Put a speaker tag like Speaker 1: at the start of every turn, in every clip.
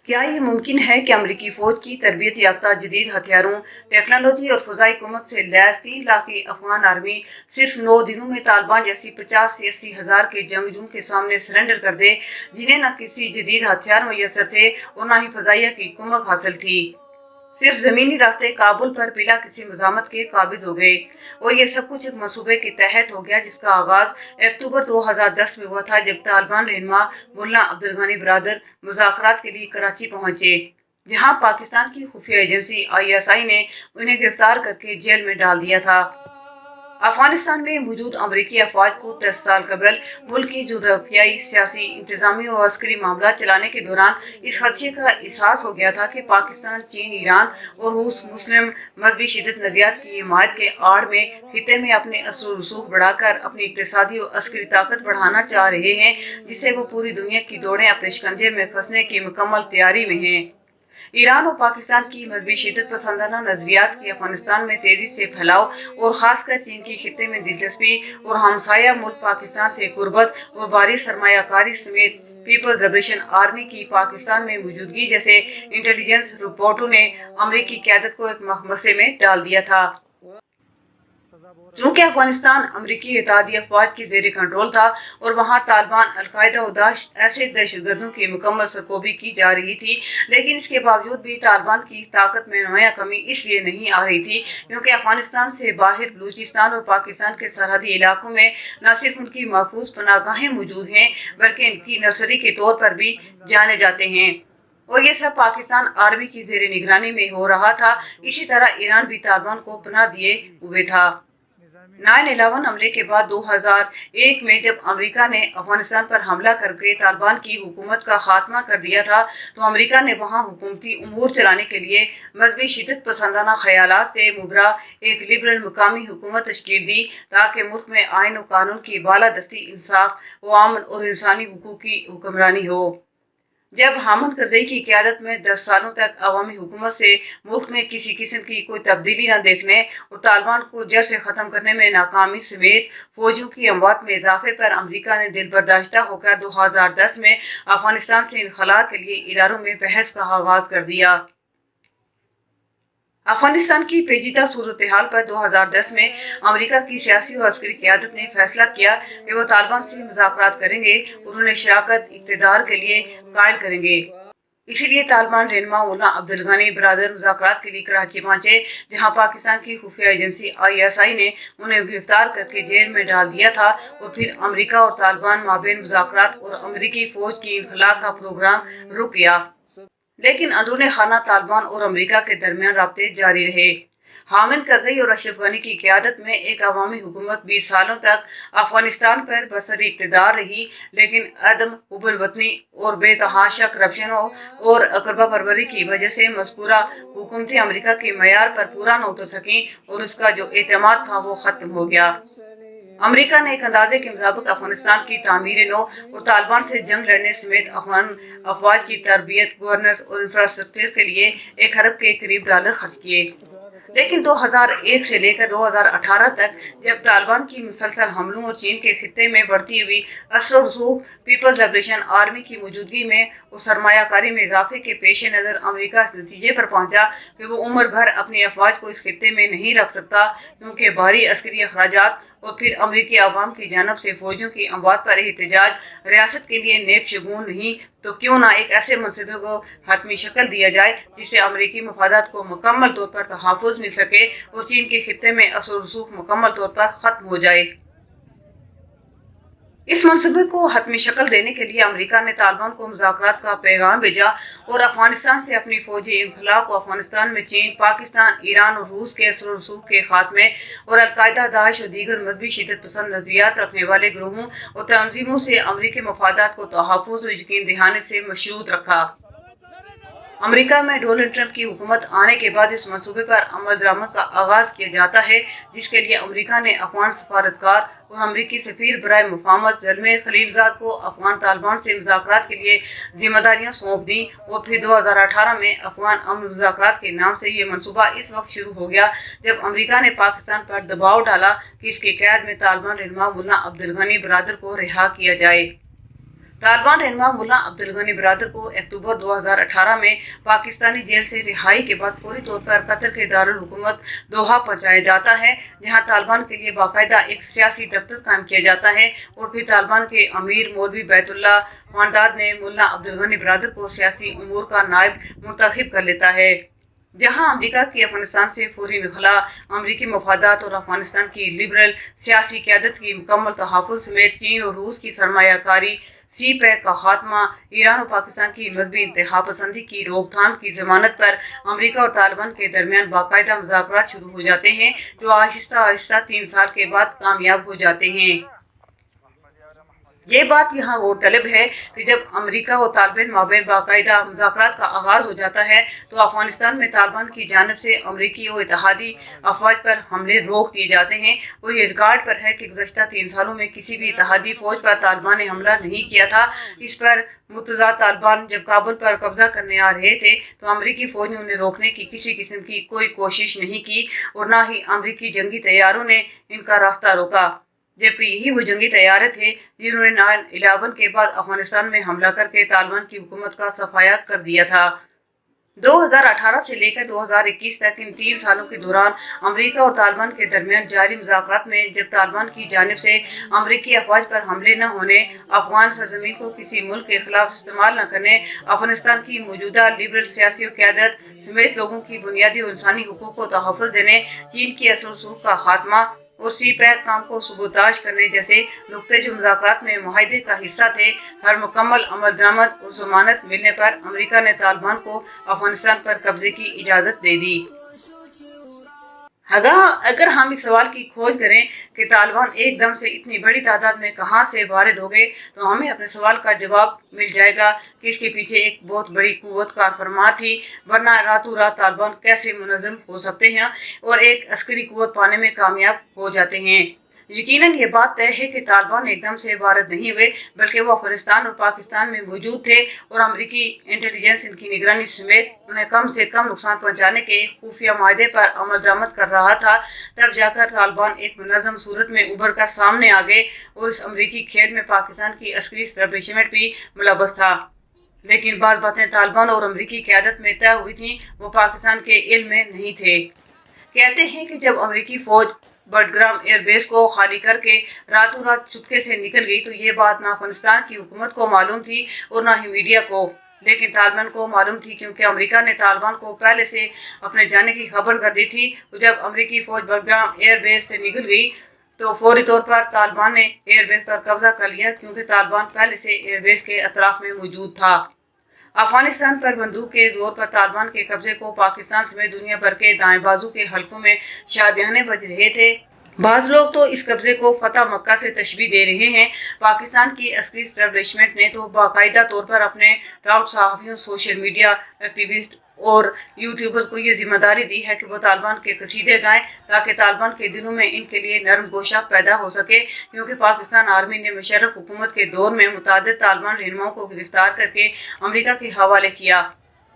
Speaker 1: क्या ये मुमकिन है कि अमरीकी फौज की तरबियत याफ्ता जदीद हथियारों, टेक्नोलॉजी और फजाई कुमक से लैस 3 लाख की अफगान आर्मी सिर्फ 9 दिनों में तालिबान जैसी 50 से 80 हजार के जंगजू के सामने सरेंडर कर दे, जिन्हें न किसी जदीद हथियार मुयसर थे और न ही फजाइया की कुमक हासिल थी। सिर्फ जमीनी रास्ते काबुल पर बिला किसी मजामत के काबिज हो गए और ये सब कुछ एक मंसूबे के तहत हो गया, जिसका आगाज अक्टूबर 2010 में हुआ था, जब तालिबान रहनुमा मुल्ला अब्दुल गनी बरादर मुज़ाकरात के लिए कराची पहुंचे, जहां पाकिस्तान की खुफिया एजेंसी ISI ने उन्हें गिरफ्तार करके जेल में डाल दिया था। अफगानिस्तान में मौजूद अमरीकी अफवाज को 10 साल कबल मुल्क की जुग्राफियाई, सियासी, इंतजामी और अस्करी मामला चलाने के दौरान इस खदशे का एहसास हो गया था कि पाकिस्तान, चीन, ईरान और रूस मुस्लिम मजहबी शिदत नजियात की हिमायत के आड़ में खिते में अपने असर रसूख बढ़ाकर अपनी इक़्तिसादी और अस्करी ताकत बढ़ाना चाह रहे हैं, जिससे वो पूरी दुनिया की दौड़ें अपने शिकंजे में फंसने की मुकम्मल तैयारी में हैं। ईरान और पाकिस्तान की मजहबी शिदत पसंदाना नजरियात की अफगानिस्तान में तेजी से फैलाव और खासकर चीन की खिते में दिलचस्पी और हमसाया मुल्क पाकिस्तान से कुर्बत और भारी सरमायाकारी समेत पीपल्स लिबरेशन आर्मी की पाकिस्तान में मौजूदगी जैसे इंटेलिजेंस रिपोर्टों ने अमरीकी क़यादत को एक मसले में डाल दिया था। चूंकि अफगानिस्तान अमरीकी इत्तेहादी अफवाज के जेर कंट्रोल था और वहां तालिबान, अलकायदा और दाइश ऐसे दहशतगर्दों की मुकम्मल सरकोबी की जा रही थी, लेकिन इसके बावजूद भी तालिबान की ताकत में नुमाया कमी इसलिए नहीं आ रही थी क्योंकि अफगानिस्तान से बाहर बलूचिस्तान और पाकिस्तान के सरहदी इलाकों में न सिर्फ उनकी महफूज पनाहगाहें मौजूद हैं, बल्कि इनकी नर्सरी के तौर पर भी जाने जाते हैं और ये सब पाकिस्तान आर्मी की जेर निगरानी में हो रहा था। इसी तरह ईरान भी तालिबान को पनाह दिए हुए था। 9/11 हमले के बाद 2001 में जब अमेरिका ने अफगानिस्तान पर हमला करके तालिबान की हुकूमत का खात्मा कर दिया था, तो अमेरिका ने वहां हुकूमती उमूर चलाने के लिए मजहबी शिदत पसंदाना ख्यालात से मुबरा एक लिबरल मुकामी हुकूमत तश्कील दी, ताकि मुल्क में आइन और कानून की बालादस्ती, इंसाफ व अमन और इंसानी हुकूक की हुक्मरानी हो। जब हामिद करज़ई की क़यादत में 10 सालों तक अवामी हुकूमत से मुल्क में किसी किस्म की कोई तब्दीली न देखने और तालिबान को जड़ से ख़त्म करने में नाकामी समेत फौजियों की अमवात में इजाफे पर अमरीका ने दिल बर्दाश्ता होकर 2010 में अफगानिस्तान से इनखला के लिए इदारों में बहस का आगाज कर दिया। अफगानिस्तान की पेचीदा सूरत हाल पर 2010 में अमेरिका की सियासी और अस्करी क़यादत ने फैसला किया कि वो तालिबान से मुज़ाकरात करेंगे और उन्हें शराकत इक़्तिदार के लिए कायल करेंगे। इसीलिए तालिबान रहनुमा मुल्ला अब्दुल गनी बरादर मुज़ाकरात के लिए कराची पहुंचे, जहां पाकिस्तान की खुफिया एजेंसी ISI ने उन्हें गिरफ्तार करके जेल में डाल दिया था और फिर अमेरिका और तालिबान माबेन मुज़ाकरात और अमेरिकी फौज की इनखला का प्रोग्राम रुक गया, लेकिन अंदरूनी खाना तालिबान और अमेरिका के दरमियान राब्ते जारी रहे। हामिद करज़ई और अशरफ गनी की क़यादत में एक अवामी हुकूमत 20 सालों तक अफगानिस्तान पर बसर इक़्तिदार रही, लेकिन अदम हुब्बुल वतनी और बेतहाशा करप्शन और अकरबा परवरी की वजह से मज़कूरा हुकूमतें अमेरिका के मयार पर पूरा न उतर सकी और उसका जो एतमाद था वो ख़त्म हो गया। अमेरिका ने एक अंदाजे के मुताबिक अफगानिस्तान की तामीर नो और तालिबान से जंग लड़ने समेत अफगान अफवाज की तरबियत, गवर्नेंस और इंफ्रास्ट्रक्चर के लिए 1 अरब के करीब डॉलर खर्च किए, लेकिन 2001 से लेकर 2018 तक जब तालिबान की मुसलसल हमलों और चीन के खिते में बढ़ती हुई असर रसूख, पीपल्स लिबरेशन आर्मी की मौजूदगी में और सरमायाकारी में इजाफे के पेश नज़र अमेरिका इस नतीजे पर पहुंचा कि वो उम्र भर अपनी अफवाज को इस खिते में नहीं रख सकता, क्योंकि भारी अस्करी अखराजात और फिर अमरीकी अवाम की जानब से फौजियों की अमवात पर एहतजाज रियासत के लिए नेक शगुन नहीं, तो क्यों ना एक ऐसे मनसूबे को हतमी शक्ल दिया जाए जिससे अमरीकी मफादात को मुकम्मल तौर पर तहफ़्फ़ुज़ मिल सके और चीन के खिते में असर रसूख मुकम्मल तौर पर ख़त्म हो जाए। इस मंसूबे को हतमी शक्ल देने के लिए अमेरिका ने तालिबान को मुज़ाकरात का पैगाम भेजा और अफगानिस्तान से अपनी फौजी इनखला को अफगानिस्तान में चीन, पाकिस्तान, ईरान और रूस के असर रसूख के खात्मे और अलकायदा, दाइश और दीगर मजहबी शिदत पसंद नज़रियात रखने वाले ग्रोहों और तंजीमों से अमरीकी मफादात को तहफ़्फ़ुज़ और यकीन दहाने से मशरूत रखा। अमेरिका में डोनाल्ड ट्रंप की हुकूमत आने के बाद इस मंसूबे पर अमल दरामद का आगाज किया जाता है, जिसके लिए अमेरिका ने अफगान सफारतकार और अमरीकी सफीर बराए मुफाहमत ज़ल्मे खलीलजाद को अफगान तालिबान से मुज़ाकरात के लिए जिम्मेदारियां सौंप दी और फिर 2018 में अफगान अमन मुज़ाकरात के नाम से ये मंसूबा इस वक्त शुरू हो गया जब अमेरिका ने पाकिस्तान पर दबाव डाला कि इसके कैद में तालिबान रहनुमा मुल्ला अब्दुल गनी बरादर को रिहा किया जाए। तालिबान रहनुमा मुल्ला अब्दुल गनी बरादर को अक्टूबर 2018 में पाकिस्तानी जेल से रिहाई के बाद फौरी तौर पर कतर के दारुल हुकूमत दोहा पहुंचाया जाता है, जहां तालिबान के लिए बाकायदा एक सियासी दफ्तर कायम किया जाता है और फिर तालिबान के अमीर मौलवी बैतुल्ला वानदाद ने मुल्ला अब्दुल गनी बरादर को सियासी उमूर का नायब मुंतखब कर लेता है। जहां अमेरिका की अफगानिस्तान से फौरी इनखला, अमरीकी मफादात और अफगानिस्तान की लिबरल सियासी क़यादत की मुकम्मल तहफ़्फ़ुज़ समेत चीन और रूस की सरमायाकारी, सी पैक का खात्मा, ईरान और पाकिस्तान की मजहबी इंतहा पसंदी की रोकथाम की जमानत पर अमेरिका और तालिबान के दरमियान बाकायदा मुज़ाकरात शुरू हो जाते हैं, जो आहिस्ता आहिस्ता 3 साल के बाद कामयाब हो जाते हैं। ये बात यहाँ गौरतलब है कि जब अमेरिका और तालिबान माबैन बाकायदा मुज़ाकरात का आगाज हो जाता है तो अफगानिस्तान में तालिबान की जानिब से अमरीकी और इत्तेहादी अफवाज पर हमले रोक दिए जाते हैं और ये रिकॉर्ड पर है कि गुज़श्ता 3 सालों में किसी भी इत्तेहादी फौज पर तालिबान ने हमला नहीं किया था। इस पर मुतज़ा तालिबान जब काबुल पर कब्जा करने आ रहे थे तो अमरीकी फौज ने उन्हें रोकने की किसी किस्म की कोई कोशिश नहीं की और न ही अमरीकी जंगी तैयारों ने इनका रास्ता रोका, जबकि यही वो जंगी तैयारे थे जिन्होंने 9/11 के बाद अफगानिस्तान में हमला करके तालिबान की हुकूमत का सफाया कर दिया था। 2018 से लेकर 2021 तक इन 3 सालों के दौरान अमेरिका और तालिबान के दरमियान जारी मुज़ाकरात में जब तालिबान की जानिब से अमरीकी अफवाज पर हमले न होने, अफगान सरजमीन को किसी मुल्क के खिलाफ इस्तेमाल न करने, अफगानिस्तान की मौजूदा लिबरल सियासी क़यादत समेत लोगों की बुनियादी और इंसानी हुकूक को तहफ़्फ़ुज़ देने, चीन की असर रसूख का खात्मा और सी पैक काम को सबूताज करने जैसे नुक्ते जो मुज़ाकरात में मुआहदे का हिस्सा थे, हर मुकम्मल अमल दरामद और जमानत मिलने पर अमेरिका ने तालिबान को अफगानिस्तान पर कब्जे की इजाज़त दे दी। अगर हम इस सवाल की खोज करें कि तालिबान एकदम से इतनी बड़ी तादाद में कहां से वारिद हो गए, तो हमें अपने सवाल का जवाब मिल जाएगा कि इसके पीछे एक बहुत बड़ी कुव्वत कार फरमा थी, वरना रातों रात तालिबान कैसे मुनज़्ज़म हो सकते हैं और एक अस्करी कुव्वत पाने में कामयाब हो जाते हैं। यकीनन ये बात तय है कि तालिबान एकदम से वारिद नहीं हुए, बल्कि वो अफगानिस्तान और पाकिस्तान में मौजूद थे और अमरीकी इंटेलिजेंस इनकी निगरानी समेत उन्हें कम से कम नुकसान पहुंचाने के खुफिया माहदे पर अमल दरामद कर रहा था। तब जाकर तालिबान एक मुनज़्ज़म सूरत में उभर कर सामने आ गए और इस अमरीकी खेल में पाकिस्तान की अस्करी एस्टेब्लिशमेंट भी मुलव्वस था। लेकिन बात बातें तालिबान और अमरीकी क़यादत में तय हुई थी, वो पाकिस्तान के इल्म में नहीं थे। कहते हैं कि जब अमरीकी फौज बडग्राम एयरबेस को खाली करके रातों रात चुपके से निकल गई तो ये बात ना अफगानिस्तान की हुकूमत को मालूम थी और ना ही मीडिया को, लेकिन तालिबान को मालूम थी, क्योंकि अमेरिका ने तालिबान को पहले से अपने जाने की खबर कर दी थी। तो जब अमेरिकी फौज बडग्राम एयरबेस से निकल गई तो फौरी तौर पर तालिबान ने एयरबेस पर कब्जा कर लिया, क्योंकि तालिबान पहले से एयरबेस के अतराफ में मौजूद था। अफगानिस्तान पर बंदूक के जोर पर तालिबान के कब्जे को पाकिस्तान समेत दुनिया भर के दाएं बाजू के हलकों में शादियाने बज रहे थे। बाज लोग तो इस कब्जे को फतह मक्का से तशबीह दे रहे हैं। पाकिस्तान की अस्करी एस्टेब्लिशमेंट ने तो बाकायदा तौर पर अपने टाउट सहाफ़ियों, सोशल मीडिया एक्टिविस्ट और यूट्यूबर्स को ये जिम्मेदारी दी है कि वो तालिबान के कसीदे गाएं, ताकि तालिबान के दिलों में इनके लिए नरम गोशा पैदा हो सके, क्योंकि पाकिस्तान आर्मी ने मुशर्रफ हुकूमत के दौर में मुतादिद तालिबान रहनुमाओं को गिरफ्तार करके अमेरिका के हवाले किया,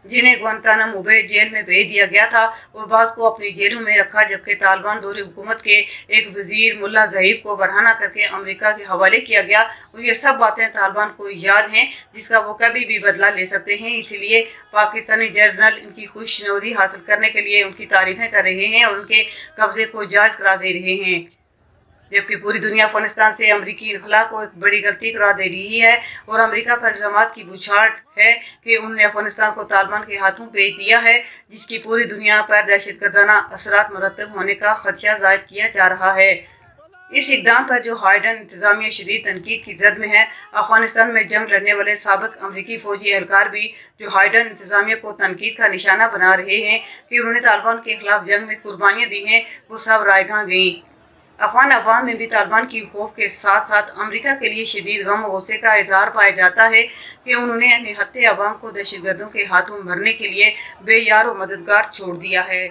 Speaker 1: जिन्हें ग्वांतानामो बे जेल में भेज दिया गया था और बाज़ को अपनी जेलों में रखा, जबकि तालिबान दौरे हुकूमत के एक वजीर मुल्ला ज़हीब को बरहाना करके अमेरिका के हवाले किया गया। और ये सब बातें तालिबान को याद हैं, जिसका वो कभी भी बदला ले सकते हैं। इसीलिए पाकिस्तानी जर्नल इनकी खुशनुदी हासिल करने के लिए उनकी तारीफें कर रहे हैं और उनके कब्जे को जायज़ करार दे रहे हैं, जबकि पूरी दुनिया अफगानिस्तान से अमरीकी इनखला को एक बड़ी गलती करार दे रही है और अमरीका पर इल्ज़ामात की बौछार है कि उन्होंने अफगानिस्तान को तालिबान के हाथों भेज दिया है, जिसकी पूरी दुनिया पर दहशतगर्दाना असरात मुरतब होने का खदशा जाहिर किया जा रहा है। इस इक़दाम पर जो हाइडन इंतजामिया शदीद तनकीद की जद में है, अफगानिस्तान में जंग लड़ने वाले साबिक अमरीकी फौजी एहलकार भी जो हाइडन इंतजामिया को तनकीद का निशाना बना रहे हैं कि उन्होंने तालिबान के खिलाफ जंग में कुर्बानियाँ दी हैं, वो सब रायगां गईं। अफगान अवाम में भी तालिबान की खौफ के साथ साथ अमेरिका के लिए शदीद गम और गुस्से का इजहार पाया जाता है कि उन्होंने निहत्ते अवाम को दहशतगर्दों के हाथों मरने के लिए बेयार और मददगार छोड़ दिया है।